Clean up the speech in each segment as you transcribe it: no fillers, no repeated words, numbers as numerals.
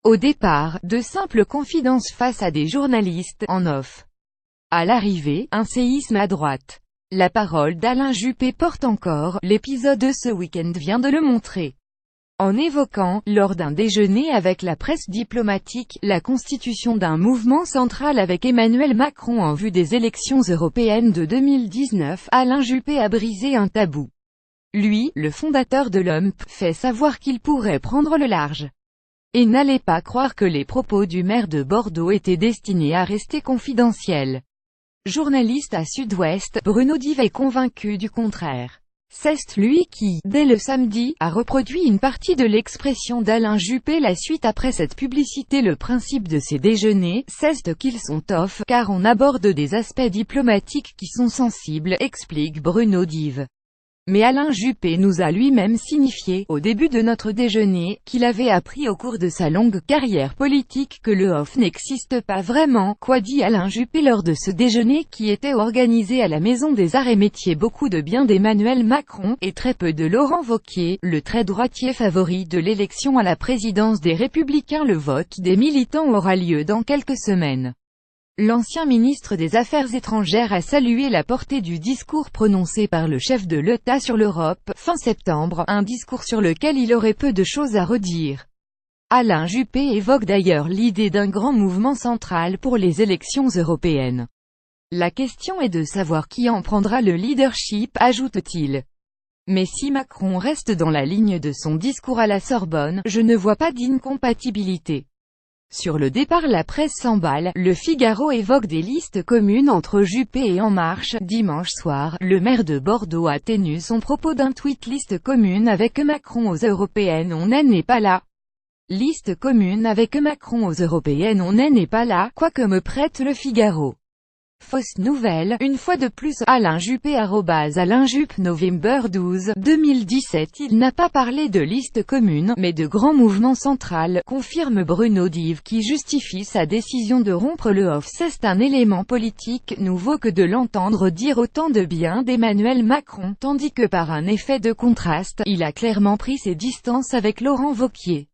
Au départ, de simples confidences face à des journalistes, en off. À l'arrivée, un séisme à droite. La parole d'Alain Juppé porte encore, l'épisode de ce week-end vient de le montrer. En évoquant, lors d'un déjeuner avec la presse diplomatique, la constitution d'un mouvement central avec Emmanuel Macron en vue des élections européennes de 2019, Alain Juppé a brisé un tabou. Lui, le fondateur de l'UMP, fait savoir qu'il pourrait prendre le large. Et n'allez pas croire que les propos du maire de Bordeaux étaient destinés à rester confidentiels. Journaliste à Sud-Ouest, Bruno Dive est convaincu du contraire. C'est lui qui, dès le samedi, a reproduit une partie de l'expression d'Alain Juppé la suite après cette publicité. Le principe de ces déjeuners, c'est qu'ils sont off, car on aborde des aspects diplomatiques qui sont sensibles, explique Bruno Dive. Mais Alain Juppé nous a lui-même signifié, au début de notre déjeuner, qu'il avait appris au cours de sa longue carrière politique que le off n'existe pas vraiment. Quoi dit Alain Juppé lors de ce déjeuner qui était organisé à la Maison des Arts et Métiers? Beaucoup de bien d'Emmanuel Macron, et très peu de Laurent Wauquiez, le très droitier favori de l'élection à la présidence des Républicains. Le vote des militants aura lieu dans quelques semaines. L'ancien ministre des Affaires étrangères a salué la portée du discours prononcé par le chef de l'État sur l'Europe, fin septembre, un discours sur lequel il aurait peu de choses à redire. Alain Juppé évoque d'ailleurs l'idée d'un grand mouvement central pour les élections européennes. La question est de savoir qui en prendra le leadership, ajoute-t-il. Mais si Macron reste dans la ligne de son discours à la Sorbonne, je ne vois pas d'incompatibilité. Sur le départ, la presse s'emballe. Le Figaro évoque des listes communes entre Juppé et En Marche. Dimanche soir, le maire de Bordeaux a tenu son propos d'un tweet: liste commune avec Macron aux européennes, on n'est pas là. Liste commune avec Macron aux européennes, on n'est pas là, quoi que me prête le Figaro. Fausse nouvelle, une fois de plus. Alain Juppé @AlainJuppe November 12, 2017. Il n'a pas parlé de liste commune, mais de grand mouvement central, confirme Bruno Dive, qui justifie sa décision de rompre le off. C'est un élément politique nouveau que de l'entendre dire autant de bien d'Emmanuel Macron, tandis que par un effet de contraste, il a clairement pris ses distances avec Laurent Wauquiez.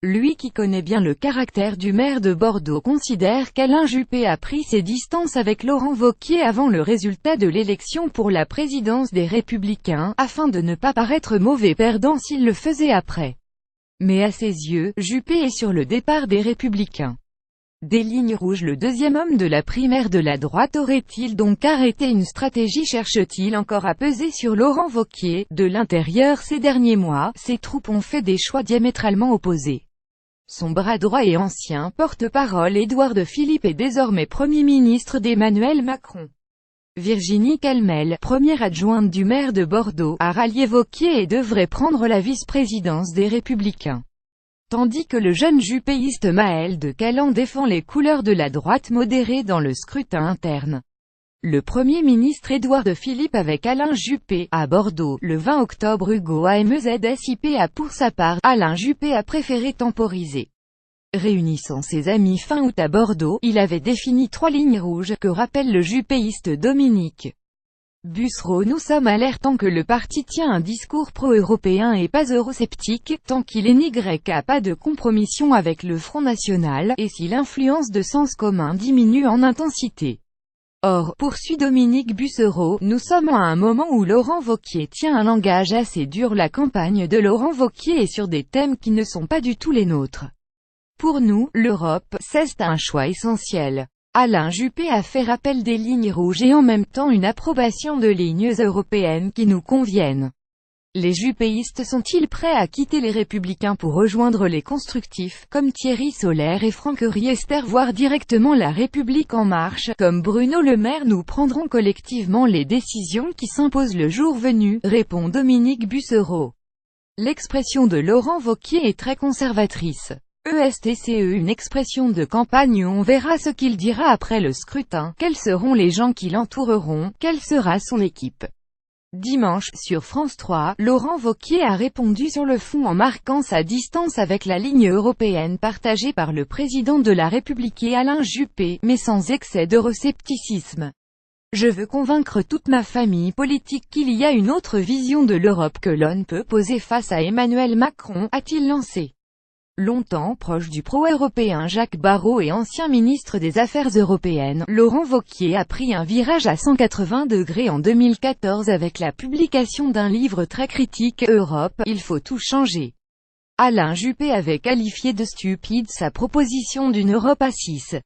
Lui qui connaît bien le caractère du maire de Bordeaux considère qu'Alain Juppé a pris ses distances avec Laurent Wauquiez avant le résultat de l'élection pour la présidence des Républicains, afin de ne pas paraître mauvais perdant s'il le faisait après. Mais à ses yeux, Juppé est sur le départ des Républicains. Des lignes rouges. Le deuxième homme de la primaire de la droite aurait-il donc arrêté une stratégie? Cherche-t-il encore à peser sur Laurent Wauquiez? De l'intérieur, ces derniers mois, ses troupes ont fait des choix diamétralement opposés. Son bras droit et ancien porte-parole Édouard Philippe est désormais Premier ministre d'Emmanuel Macron. Virginie Calmel, première adjointe du maire de Bordeaux, a rallié Wauquiez et devrait prendre la vice-présidence des Républicains. Tandis que le jeune juppéiste Maël de Calan défend les couleurs de la droite modérée dans le scrutin interne. Le Premier ministre Édouard Philippe avec Alain Juppé, à Bordeaux, le 20 octobre. Hugo AMEZSIP a pour sa part, Alain Juppé a préféré temporiser. Réunissant ses amis fin août à Bordeaux, il avait défini 3 lignes rouges, que rappelle le juppéiste Dominique Bussereau. Nous sommes alertants que le parti tient un discours pro-européen et pas eurosceptique, tant qu'il n'y a pas de compromission avec le Front National, et si l'influence de sens commun diminue en intensité. Or, poursuit Dominique Bussereau, nous sommes à un moment où Laurent Wauquiez tient un langage assez dur. La campagne de Laurent Wauquiez est sur des thèmes qui ne sont pas du tout les nôtres. Pour nous, l'Europe, c'est un choix essentiel. Alain Juppé a fait rappel des lignes rouges et en même temps une approbation de lignes européennes qui nous conviennent. Les juppéistes sont-ils prêts à quitter les Républicains pour rejoindre les constructifs, comme Thierry Solère et Franck Riester, voire directement la République en marche, comme Bruno Le Maire? Nous prendrons collectivement les décisions qui s'imposent le jour venu, répond Dominique Bussereau. L'expression de Laurent Wauquiez est très conservatrice. ESTCE, une expression de campagne. On verra ce qu'il dira après le scrutin, quels seront les gens qui l'entoureront, quelle sera son équipe. Dimanche, sur France 3, Laurent Wauquiez a répondu sur le fond en marquant sa distance avec la ligne européenne partagée par le président de la République et Alain Juppé, mais sans excès d'euroscepticisme. Je veux convaincre toute ma famille politique qu'il y a une autre vision de l'Europe que l'on peut poser face à Emmanuel Macron, a-t-il lancé. Longtemps proche du pro-européen Jacques Barrot et ancien ministre des Affaires européennes, Laurent Wauquiez a pris un virage à 180 degrés en 2014 avec la publication d'un livre très critique, Europe, il faut tout changer. Alain Juppé avait qualifié de stupide sa proposition d'une Europe à 6.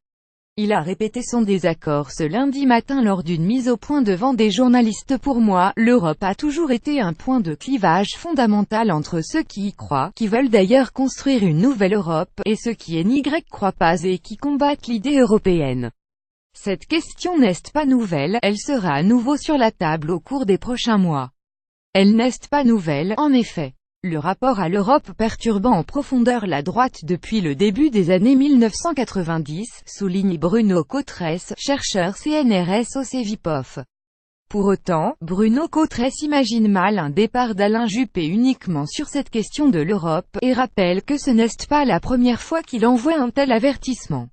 Il a répété son désaccord ce lundi matin lors d'une mise au point devant des journalistes. Pour moi, l'Europe a toujours été un point de clivage fondamental entre ceux qui y croient, qui veulent d'ailleurs construire une nouvelle Europe, et ceux qui n'y croient pas et qui combattent l'idée européenne. Cette question n'est pas nouvelle, elle sera à nouveau sur la table au cours des prochains mois. Elle n'est pas nouvelle, en effet. Le rapport à l'Europe perturbant en profondeur la droite depuis le début des années 1990, souligne Bruno Cotresse, chercheur CNRS au Cevipof. Pour autant, Bruno Cotresse imagine mal un départ d'Alain Juppé uniquement sur cette question de l'Europe, et rappelle que ce n'est pas la première fois qu'il envoie un tel avertissement.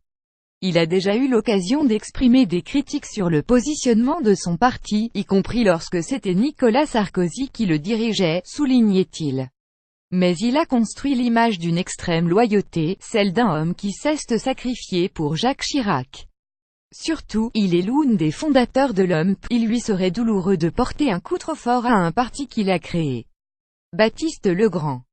Il a déjà eu l'occasion d'exprimer des critiques sur le positionnement de son parti, y compris lorsque c'était Nicolas Sarkozy qui le dirigeait, soulignait-il. Mais il a construit l'image d'une extrême loyauté, celle d'un homme qui sait se sacrifier pour Jacques Chirac. Surtout, il est l'un des fondateurs de l'UMP, il lui serait douloureux de porter un coup trop fort à un parti qu'il a créé. Baptiste Legrand.